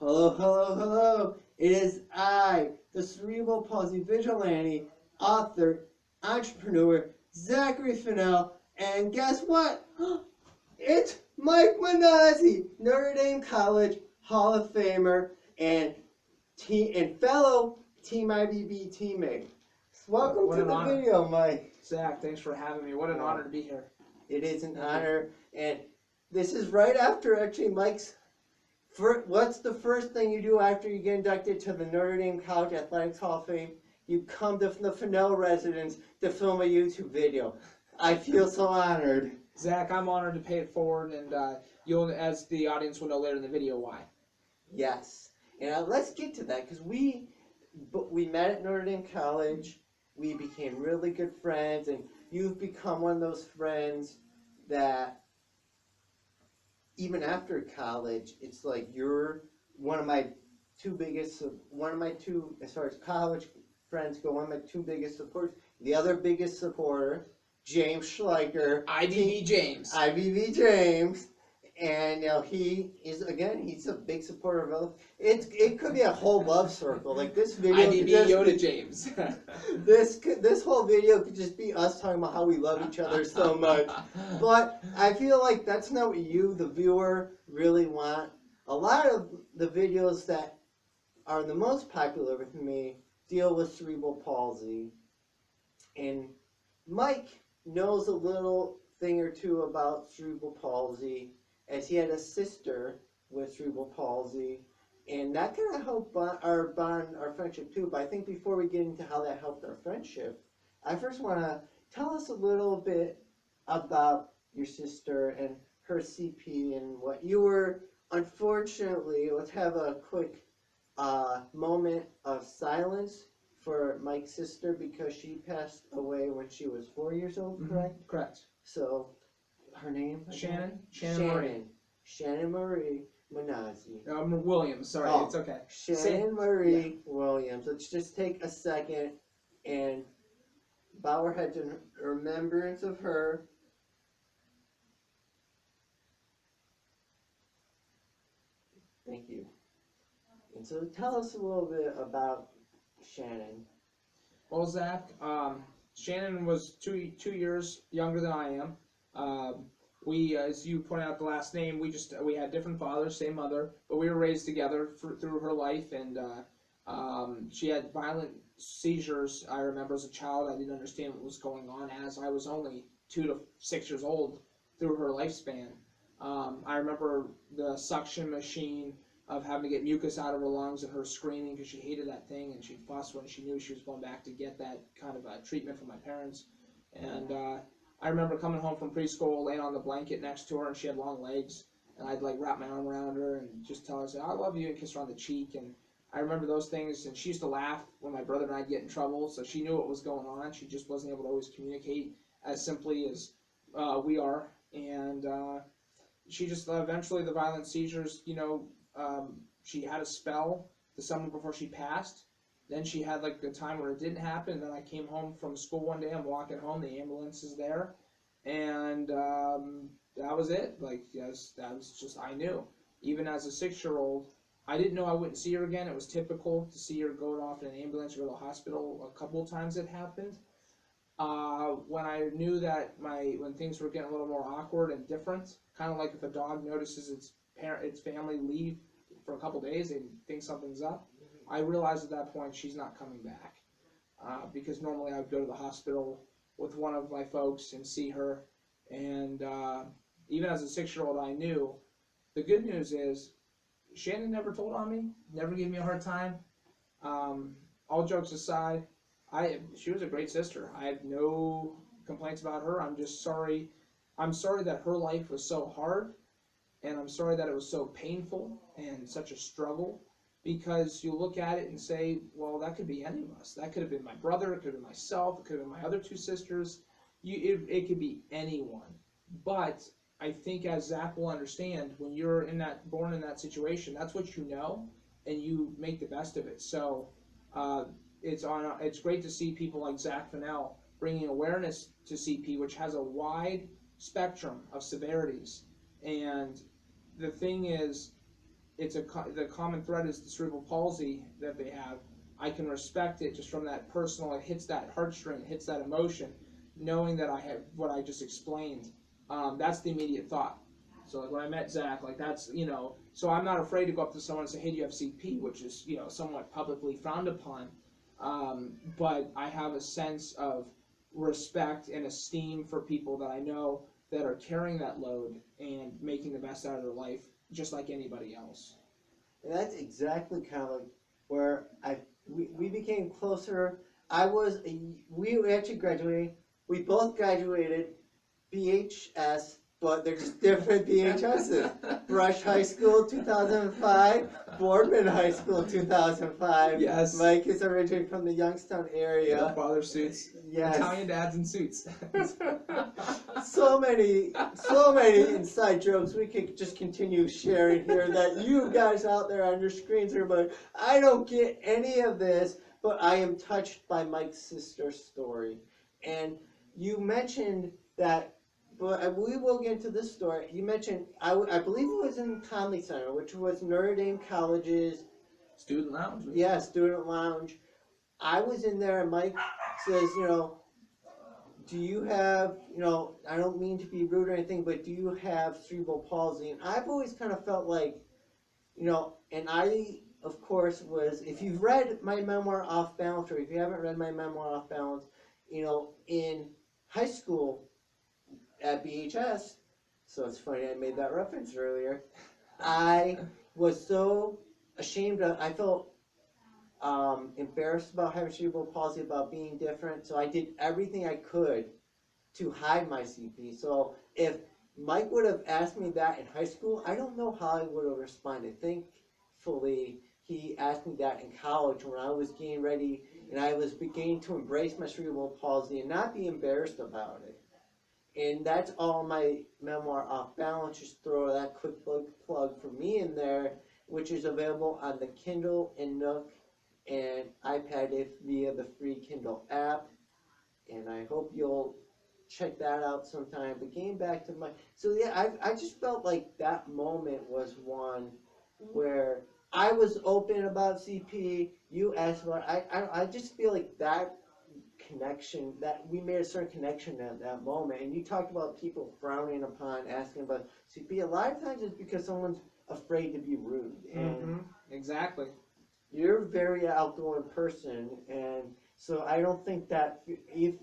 Hello, hello, hello. It is I, the Cerebral Palsy Vigilante, author, entrepreneur, Zachary Fenell, and guess what? It's Mike Manazzi, Notre Dame College Hall of Famer and fellow Team IBB teammate. Welcome What to an the honor. video, Mike. Zach, thanks for having me. What an honor to be here. It is an Thank you. honor, and this is right after actually Mike's. What's the first thing you do after you get inducted to the Notre Dame College Athletics Hall of Fame? You come to the Fenell residence to film a YouTube video. I feel so honored. Zach, I'm honored to pay it forward, and you'll, as the audience will know later in the video, why. Yes. And let's get to that, because we met at Notre Dame College. We became really good friends, and you've become one of those friends that even after college, it's like you're one of my two, as far as college friends go, one of my two biggest supporters. The other biggest supporter, James Schleicher. IBB James. IBB James. And he's a big supporter of it could be a whole love circle. Like this video IBB Yoda James. this whole video could just be us talking about how we love each other so much. But I feel like that's not what you, the viewer, really want. A lot of the videos that are the most popular with me deal with cerebral palsy. And Mike knows a little thing or two about cerebral palsy, as he had a sister with cerebral palsy. And that kind of helped our friendship too. But I think before we get into how that helped our friendship, I first want to tell us a little bit about your sister and her CP and what you were. Unfortunately, let's have a quick moment of silence for Mike's sister, because she passed away when she was 4 years old, correct? Mm-hmm. Correct. So, her name? Shannon Marie. Shannon Marie Manazzi. Williams, sorry, Oh, it's okay. Shannon Marie Williams. Let's just take a second and bow our heads in remembrance of her. Thank you. And so tell us a little bit about Shannon. Well, Zach, Shannon was two years younger than I am. We, as you pointed out the last name, we had different fathers, same mother, but we were raised together through her life, and she had violent seizures. I remember as a child, I didn't understand what was going on, as I was only 2 to 6 years old through her lifespan. I remember the suction machine of having to get mucus out of her lungs and her screaming because she hated that thing, and she'd fuss when she knew she was going back to get that kind of treatment from my parents. And I remember coming home from preschool, laying on the blanket next to her, and she had long legs, and I'd like wrap my arm around her and just tell her, say, I love you, and kiss her on the cheek. And I remember those things, and she used to laugh when my brother and I'd get in trouble, so she knew what was going on. She just wasn't able to always communicate as simply as we are. And she just eventually, the violent seizures, she had a spell the summer before she passed. Then she had like a time where it didn't happen. And then I came home from school one day. I'm walking home. The ambulance is there, and that was it. Like, yes, that was just, I knew. Even as a 6-year-old, I didn't know I wouldn't see her again. It was typical to see her going off in an ambulance or to the hospital. A couple of times it happened. When I knew that when things were getting a little more awkward and different, kind of like if a dog notices its family leave for a couple days and thinks something's up, I realized at that point she's not coming back, because normally I would go to the hospital with one of my folks and see her, and even as a 6-year-old I knew. The good news is Shannon never told on me, never gave me a hard time. All jokes aside, she was a great sister. I have no complaints about her. I'm just sorry. I'm sorry that her life was so hard, and I'm sorry that it was so painful and such a struggle, because you look at it and say, well, that could be any of us. That could have been my brother, it could have been myself, it could have been my other 2 sisters. It could be anyone. But I think, as Zach will understand, when you're born in that situation, that's what you know, and you make the best of it. So it's great to see people like Zach Fenell bringing awareness to CP, which has a wide spectrum of severities. And the thing is, the common thread is the cerebral palsy that they have. I can respect it just from that personal. It hits that heartstring, it hits that emotion, knowing that I have what I just explained. That's the immediate thought. So like when I met Zach, like that's so I'm not afraid to go up to someone and say, "Hey, do you have CP?" Which is somewhat publicly frowned upon. But I have a sense of respect and esteem for people that I know that are carrying that load and making the best out of their life, just like anybody else. And that's exactly kind of like where we became closer. We actually graduated. We both graduated BHS, but they're just different BHSs. Brush High School 2005, Boardman High School 2005. Yes. Mike is originally from the Youngstown area. Father suits. Yes. Italian dads in suits. So many inside jokes we could just continue sharing here that you guys out there on your screens are like, I don't get any of this, but I am touched by Mike's sister's story. And you mentioned that, but we will get into this story. You mentioned, I believe it was in Conley Center, which was Notre Dame College's Student lounge. Yeah, student lounge. I was in there and Mike says, do you have, I don't mean to be rude or anything, but do you have cerebral palsy? And I've always kind of felt like, and I, of course, if you've read my memoir Off Balance, or if you haven't read my memoir Off Balance, in high school at BHS, so it's funny I made that reference earlier, I was so ashamed I felt embarrassed about having cerebral palsy, about being different, so I did everything I could to hide my CP. So if Mike would have asked me that in high school, I don't know how I would have responded. Thankfully, he asked me that in college when I was getting ready and I was beginning to embrace my cerebral palsy and not be embarrassed about it. And that's all my memoir Off Balance. Just throw that quick plug for me in there, which is available on the Kindle and Nook and iPad via the free Kindle app. And I hope you'll check that out sometime. But getting back to I just felt like that moment was one where I was open about CP. You asked about I just feel like that connection, that we made a certain connection at that moment. And you talked about people frowning upon asking about CP. A lot of times it's because someone's afraid to be rude. And exactly. You're a very outgoing person, and so I don't think that if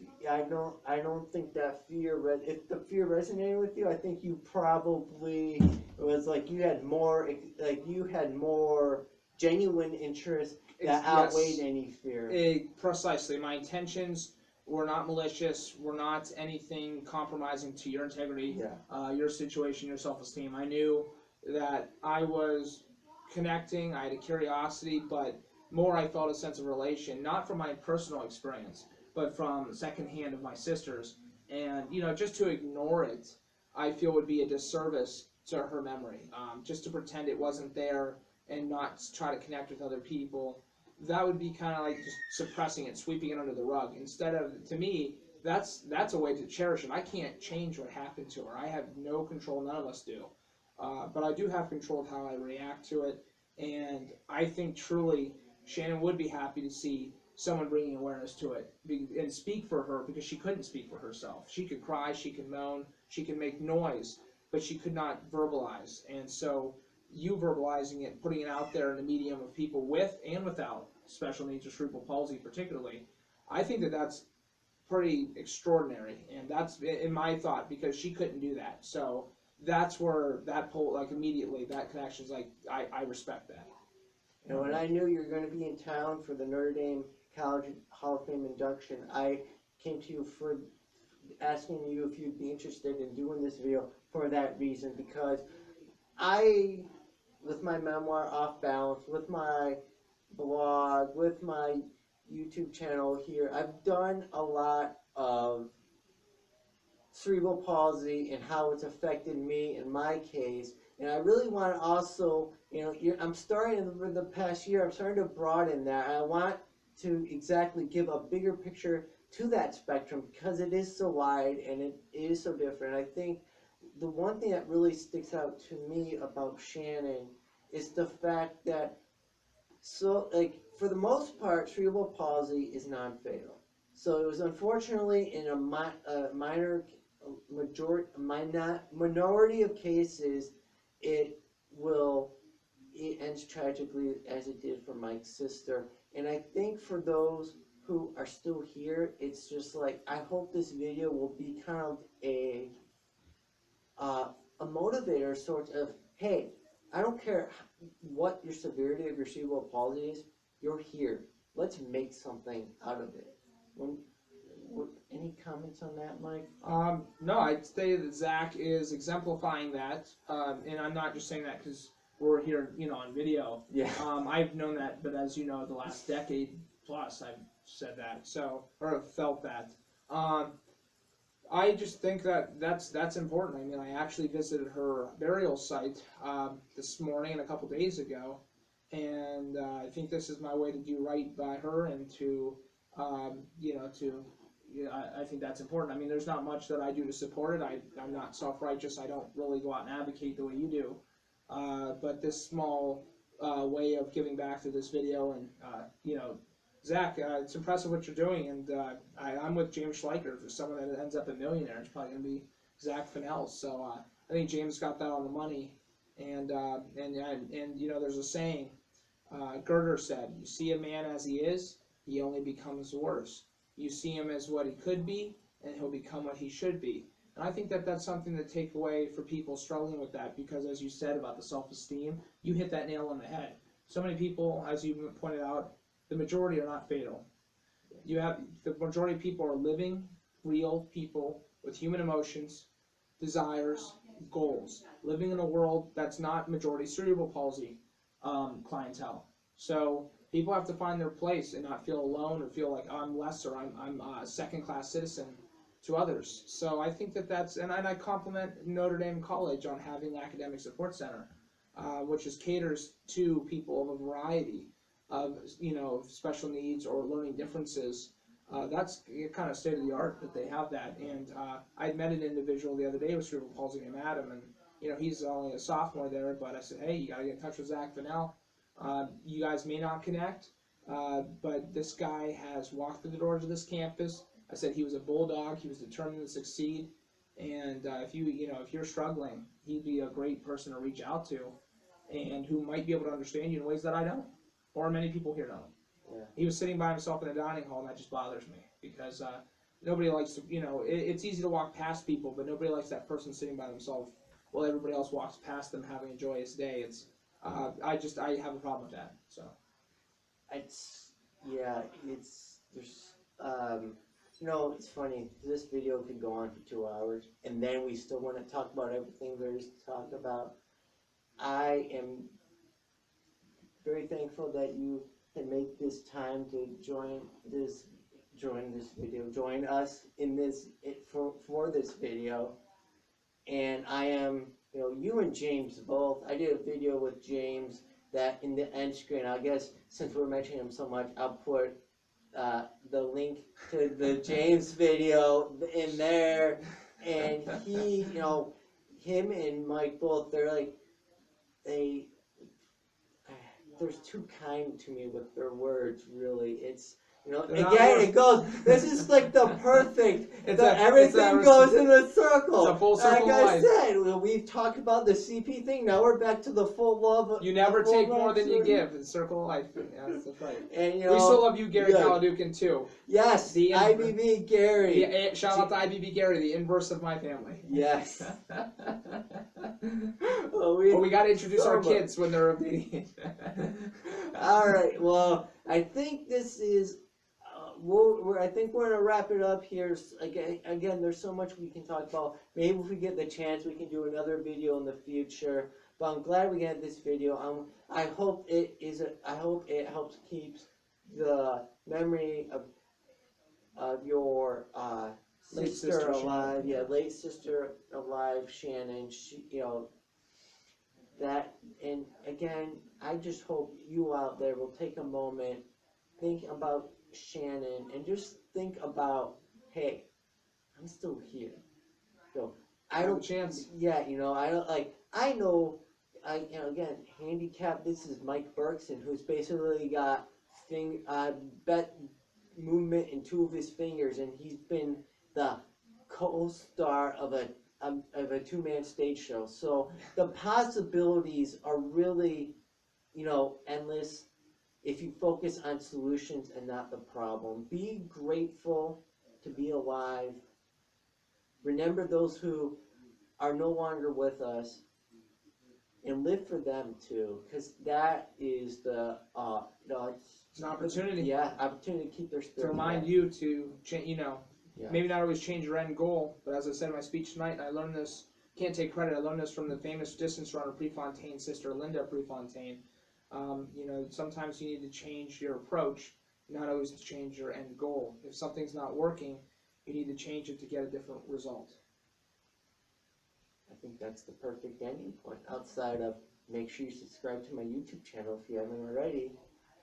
the fear resonated with you, I think you probably was like you had more genuine interest that outweighed any fear. Precisely. My intentions were not malicious, were not anything compromising to your integrity, your situation, your self-esteem. I knew that I was connecting, I had a curiosity, but more I felt a sense of relation, not from my personal experience, but from secondhand of my sister's. And, just to ignore it, I feel would be a disservice to her memory. Just to pretend it wasn't there and not try to connect with other people, that would be kind of like just suppressing it, sweeping it under the rug. Instead of, to me, that's a way to cherish it. I can't change what happened to her. I have no control, none of us do. But I do have control of how I react to it, and I think truly Shannon would be happy to see someone bringing awareness to it and speak for her, because she couldn't speak for herself. She could cry, she could moan, she could make noise, but she could not verbalize. And so you verbalizing it, putting it out there in the medium of people with and without special needs or cerebral palsy particularly, I think that that's pretty extraordinary, and that's in my thought, because she couldn't do that. So that's where that immediately that connection's like, I respect that. And when I knew you were going to be in town for the Notre Dame College Hall of Fame induction, I came to you for asking you if you'd be interested in doing this video for that reason, because with my memoir Off Balance, with my blog, with my YouTube channel here, I've done a lot of cerebral palsy and how it's affected me in my case. And I really want to also, I'm starting for the past year, I'm starting to broaden that. I want to exactly give a bigger picture to that spectrum, because it is so wide and it is so different. I think the one thing that really sticks out to me about Shannon is the fact that, so, like, for the most part, cerebral palsy is non-fatal. So it was unfortunately in a minority of cases, it ends tragically as it did for Mike's sister. And I think for those who are still here, it's just like, I hope this video will be kind of a motivator, sort of, hey, I don't care what your severity of your cerebral palsy is, you're here. Let's make something out of it. Any comments on that, Mike? No, I'd say that Zach is exemplifying that, and I'm not just saying that because we're here, on video. Yeah. I've known that, but as you know, the last decade plus, I've said that, or felt that. I just think that that's important. I mean, I actually visited her burial site this morning and a couple days ago, and I think this is my way to do right by her and to, I think that's important. I mean, there's not much that I do to support it. I'm not self-righteous. I don't really go out and advocate the way you do. But this small way of giving back to this video, and Zach, it's impressive what you're doing, and I'm with James Schleicher. For someone that ends up a millionaire, it's probably going to be Zach Fenell. So I think James got that on the money, and there's a saying. Gerder said, "You see a man as he is, he only becomes worse. You see him as what he could be, and he'll become what he should be." And I think that that's something to take away for people struggling with that, because as you said about the self-esteem, you hit that nail on the head. So many people, as you pointed out, the majority are not fatal. The majority of people are living, real people with human emotions, desires, goals, living in a world that's not majority cerebral palsy clientele. So people have to find their place and not feel alone or feel like I'm less, or I'm a second-class citizen to others. So I think and I compliment Notre Dame College on having the Academic Support Center, which caters to people of a variety of special needs or learning differences. That's kind of state of the art that they have that. And I met an individual the other day with cerebral palsy named Adam, and he's only a sophomore there, but I said, hey, you got to get in touch with Zach Fenell. You guys may not connect, but this guy has walked through the doors of this campus. I said he was a bulldog. He was determined to succeed, and if you're struggling, he'd be a great person to reach out to, and who might be able to understand you in ways that I don't, or many people here don't. Yeah. He was sitting by himself in a dining hall, and that just bothers me, because nobody likes to. It's easy to walk past people, but nobody likes that person sitting by themselves while everybody else walks past them having a joyous day. It's I have a problem with that. So it's funny. This video could go on for 2 hours, and then we still want to talk about everything there is to talk about. I am very thankful that you can make this time to join us in this for this video. And I am, you and James both. I did a video with James that in the end screen, I guess since we're mentioning him so much, I'll put the link to the James video in there. And he, him and Mike both, they're too kind to me with their words, really. It's, again, it goes, this is like the perfect, everything goes in a circle. It's a full circle like life. I said, we've talked about the CP thing, now we're back to the full love. You never take more than you give. It's circle of life. Yeah, that's right. And, we still love you, Gary Kaladukin, too. Yes, the IBB Gary. Shout out to IBB Gary, the inverse of my family. Yes. we got to introduce our kids when they're obedient. All right, well, I think this is... I think we're going to wrap it up here. Again, there's so much we can talk about. Maybe if we get the chance, we can do another video in the future. But I'm glad we got this video. I hope it helps keep the memory of your sister alive. Yeah, late sister alive, Shannon. That. And again, I just hope you out there will take a moment, think about Shannon, and just think about, hey, I'm still here. I don't chance. Yeah, I don't I know again, handicapped. This is Mike Berkson, who's basically got bet movement in two of his fingers, and he's been the co-star of a two-man stage show. So the possibilities are really, endless if you focus on solutions and not the problem. Be grateful to be alive. Remember those who are no longer with us, and live for them too, because that is the It's an opportunity. Yeah, opportunity to keep their spirit. To remind alive. you to Yeah. maybe not always change your end goal, but as I said in my speech tonight, and I learned this, can't take credit, I learned this from the famous distance runner Prefontaine's sister, Linda Prefontaine. Sometimes you need to change your approach, not always to change your end goal. If something's not working, you need to change it to get a different result. I think that's the perfect ending point. Outside of, make sure you subscribe to my YouTube channel if you haven't already.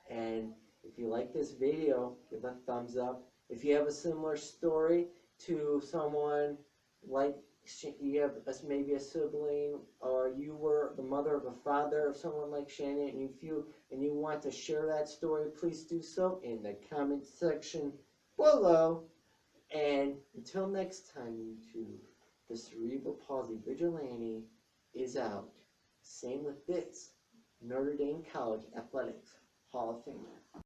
And if you like this video, give a thumbs up. If you have a similar story to someone like you have maybe a sibling, or you were the mother of a father of someone like Shannon, and you want to share that story, please do so in the comment section below. And until next time, YouTube, the Cerebral Palsy Vigilante is out. Same with this Notre Dame College Athletics Hall of Famer.